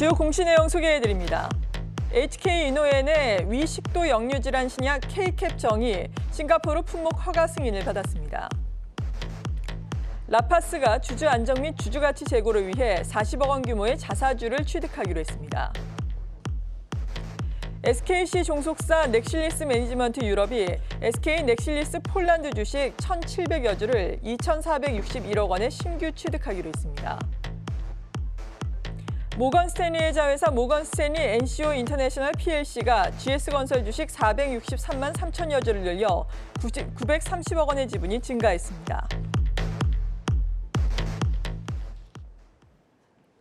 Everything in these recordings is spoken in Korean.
주요 공시 내용 소개해드립니다. HK 이노엔의 위식도 역류 질환 신약 K캡정이 싱가포르 품목 허가 승인을 받았습니다. 라파스가 주주 안정 및 주주 가치 제고를 위해 40억 원 규모의 자사주를 취득하기로 했습니다. SKC 종속사 넥실리스 매니지먼트 유럽이 SK 넥실리스 폴란드 주식 1,700여 주를 2,461억 원에 신규 취득하기로 했습니다. 모건 스탠리의 자회사 모건 스탠리 NCO 인터내셔널 PLC가 GS건설 주식 463만 3천여 주를 늘려 930억 원의 지분이 증가했습니다.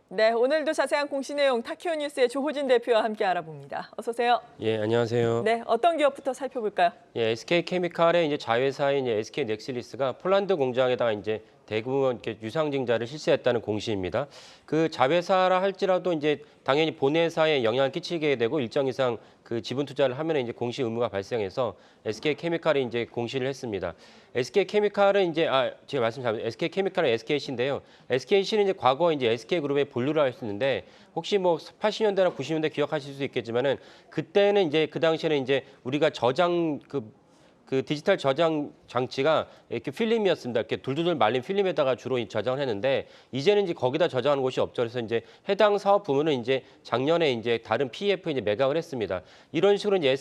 네, 오늘도 자세한 공시 내용 타키오 뉴스의 조호진 대표와 함께 알아봅니다. 어서 오세요. 예, 안녕하세요. 네, 어떤 기업부터 살펴볼까요? 예, SK 케미칼의 이제 자회사인 SK 넥실리스가 폴란드 공장에다가 이제 대규모 이렇게 유상증자를 실시했다는 공시입니다. 그 자회사라 할지라도 이제 당연히 본회사에 영향을 끼치게 되고 일정 이상 그 지분 투자를 하면 이제 공시 의무가 발생해서 SK 케미칼이 이제 공시를 했습니다. SK 케미칼은 이제 제가 말씀 잘못 SK 케미칼은 SKC인데요. SKC는 이제 과거 이제 SK 그룹의 본류라 할 수 있는데 혹시 뭐 80년대나 90년대 기억하실 수 있겠지만은 그때는 이제 그 당시에는 이제 우리가 저장 그 디지털 저장 장치가 이렇게 필름이었습니다. 이렇게 둘둘둘 말린 필름에다가 주로 저장을 했는데 이제는 이제 거기다 저장하는 곳이 없죠. 그래서 이제 해당 사업 부문은 이제 작년에 이제 다른 PEF에 이제 매각을 했습니다. 이런 식으로 이제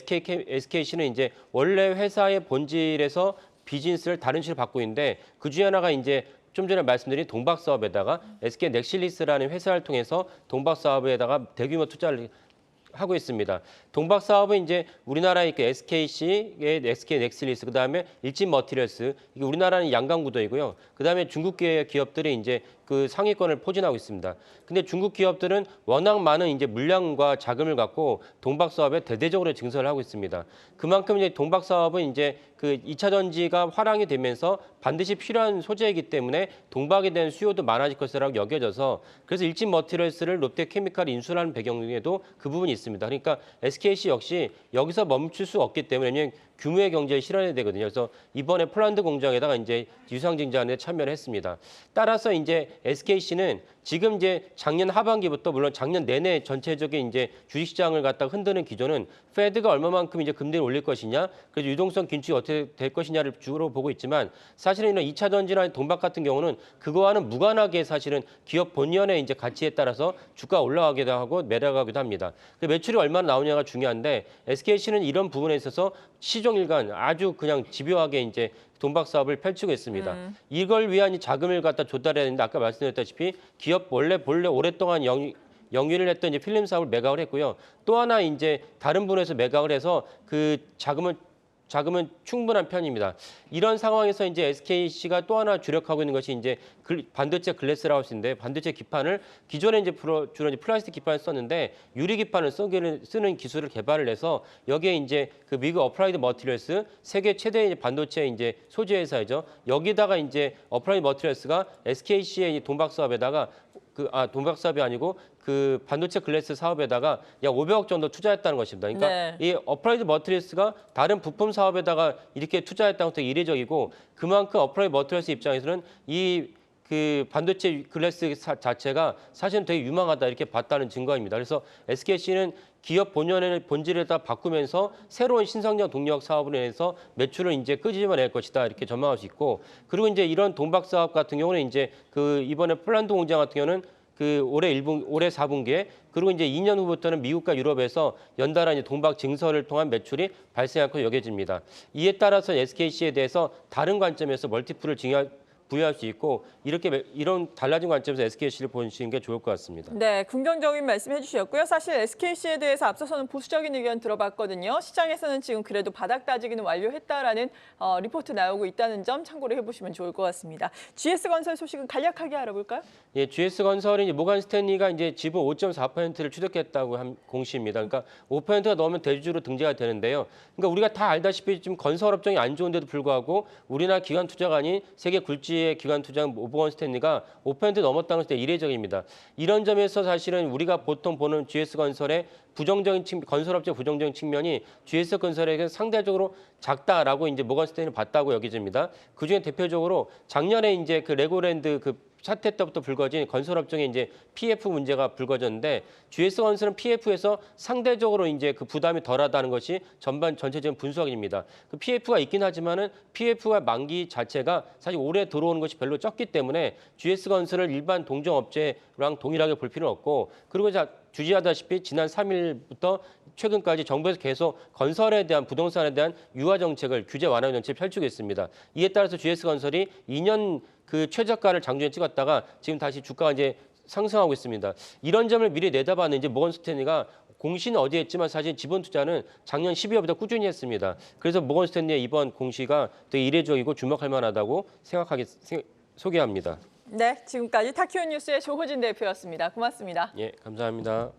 SKC는 이제 원래 회사의 본질에서 비즈니스를 다른 식으로 받고 있는데 그 중에 하나가 이제 좀 전에 말씀드린 동박 사업에다가 SK 넥실리스라는 회사를 통해서 동박 사업에다가 대규모 투자를 하고 있습니다. 동박 사업은 이제 우리나라의 SKC의 SK 넥실리스, 그다음에 일진 머티리얼스, 이게 우리나라는 양강 구도이고요. 그다음에 중국계 기업들이 이제 그 상위권을 포진하고 있습니다. 근데 중국 기업들은 워낙 많은 이제 물량과 자금을 갖고 동박 사업에 대대적으로 증설을 하고 있습니다. 그만큼 이제 동박 사업은 이제 그 2차 전지가 화랑이 되면서 반드시 필요한 소재이기 때문에 동박에 대한 수요도 많아질 것이라고 여겨져서 그래서 일진 머티리얼스를 롯데케미칼이 인수하는 배경에도 그 부분이 있습니다. 그러니까 SKC 역시 여기서 멈출 수 없기 때문에 왜냐하면 규모의 경제에 실현해야 되거든요. 그래서 이번에 폴란드 공장에다가 이제 유상증자에 참여를 했습니다. 따라서 이제 SKC는 지금 이제 작년 하반기부터 물론 작년 내내 전체적인 이제 주식시장을 갖다가 흔드는 기조는 페드가 얼마만큼 이제 금리를 올릴 것이냐, 그래서 유동성 긴축이 어떻게 될 것이냐를 주로 보고 있지만 사실은 이런 2차 전지나 동박 같은 경우는 그거와는 무관하게 사실은 기업 본연의 이제 가치에 따라서 주가 올라가기도 하고 내려가기도 합니다. 그 매출이 얼마나 나오냐가 중요한데 SKC는 이런 부분에 있어서 시종일관 아주 그냥 집요하게 이제 동박 사업을 펼치고 있습니다. 이걸 위한 이 자금을 갖다 조달해야 되는데 아까 말씀드렸다시피 기업 원래 오랫동안 영위를 했던 이제 필름 사업을 매각을 했고요. 또 하나 이제 다른 분에서 매각을 해서 그 자금은 충분한 편입니다. 이런 상황에서 이제 SKC가 또 하나 주력하고 있는 것이 이제 반도체 글래스하우스인데 반도체 기판을 기존에 이제 주로 이제 플라스틱 기판을 썼는데 유리 기판을 쓰는 기술을 개발을 해서 여기에 이제 그 미국 어플라이드 머티리얼스 세계 최대의 반도체 이제 소재 회사이죠. 여기다가 이제 어플라이드 머티리얼스가 SKC의 동박 사업에다가 동박 사업이 아니고 그 반도체 글래스 사업에다가 약 500억 정도 투자했다는 것입니다. 그러니까 네. 이 어플라이드 머티리얼스가 다른 부품 사업에다가 이렇게 투자했다는 것도 이례적이고 그만큼 어플라이드 머티리얼스 입장에서는 그 반도체 글래스 자체가 사실은 되게 유망하다 이렇게 봤다는 증거입니다. 그래서 SKC는 기업 본질을 다 바꾸면서 새로운 신성장 동력 사업을 해서 매출을 이제 끄집어낼 것이다 이렇게 전망할 수 있고 그리고 이제 이런 동박 사업 같은 경우는 이제 그 이번에 폴란드 공장 같은 경우는 그 올해 4분기에 그리고 이제 2년 후부터는 미국과 유럽에서 연달아 이제 동박 증설을 통한 매출이 발생할 것으로 여겨집니다. 이에 따라서 SKC에 대해서 다른 관점에서 멀티플을 부여할 수 있고 이런 달라진 관점에서 SKC를 보시는 게 좋을 것 같습니다. 네, 긍정적인 말씀 해주셨고요. 사실 SKC에 대해서 앞서서는 보수적인 의견 들어봤거든요. 시장에서는 지금 그래도 바닥 다지기는 완료했다라는 리포트 나오고 있다는 점 참고를 해보시면 좋을 것 같습니다. GS건설 소식은 간략하게 알아볼까요? 예, GS건설이 모건 스탠리가 이제 지분 5.4%를 취득했다고 한 공시입니다. 그러니까 5%가 넘으면 대주주로 등재가 되는데요. 그러니까 우리가 다 알다시피 지금 건설 업종이 안 좋은데도 불구하고 우리나라 기관 투자가 아닌 세계 굴지의 기관 투자인 모건 스탠리가 5% 넘었다는 것이 이례적입니다. 이런 점에서 사실은 우리가 보통 보는 GS건설의 건설업체 부정적인 측면이 GS건설에게 상대적으로 작다라고 이제 모건 스탠리 봤다고 여겨집니다. 그중에 대표적으로 작년에 이제 그 레고랜드 사태 때부터 불거진 건설업종의 이제 PF 문제가 불거졌는데 GS건설은 PF에서 상대적으로 이제 그 부담이 덜하다는 것이 전체적인 분석입니다. 그 PF가 있긴 하지만은 PF와 만기 자체가 사실 올해 들어오는 것이 별로 적기 때문에 GS건설을 일반 동종업체랑 동일하게 볼 필요는 없고 그리고 주지하다시피 지난 3일부터 최근까지 정부에서 계속 건설에 대한 부동산에 대한 유화 정책을 규제 완화 정책을 펼치고 있습니다. 이에 따라서 GS건설이 2년 그 최저가를 장중에 찍었다가 지금 다시 주가가 이제 상승하고 있습니다. 이런 점을 미리 내다봤는 이제 모건 스탠리가 공시는 어디에 했지만 사실 지분 투자는 작년 12월부터 꾸준히 했습니다. 그래서 모건 스탠리의 이번 공시가 되게 이례적이고 주목할 만하다고 소개합니다. 네, 지금까지 타키오 뉴스의 조호진 대표였습니다. 고맙습니다. 예, 감사합니다.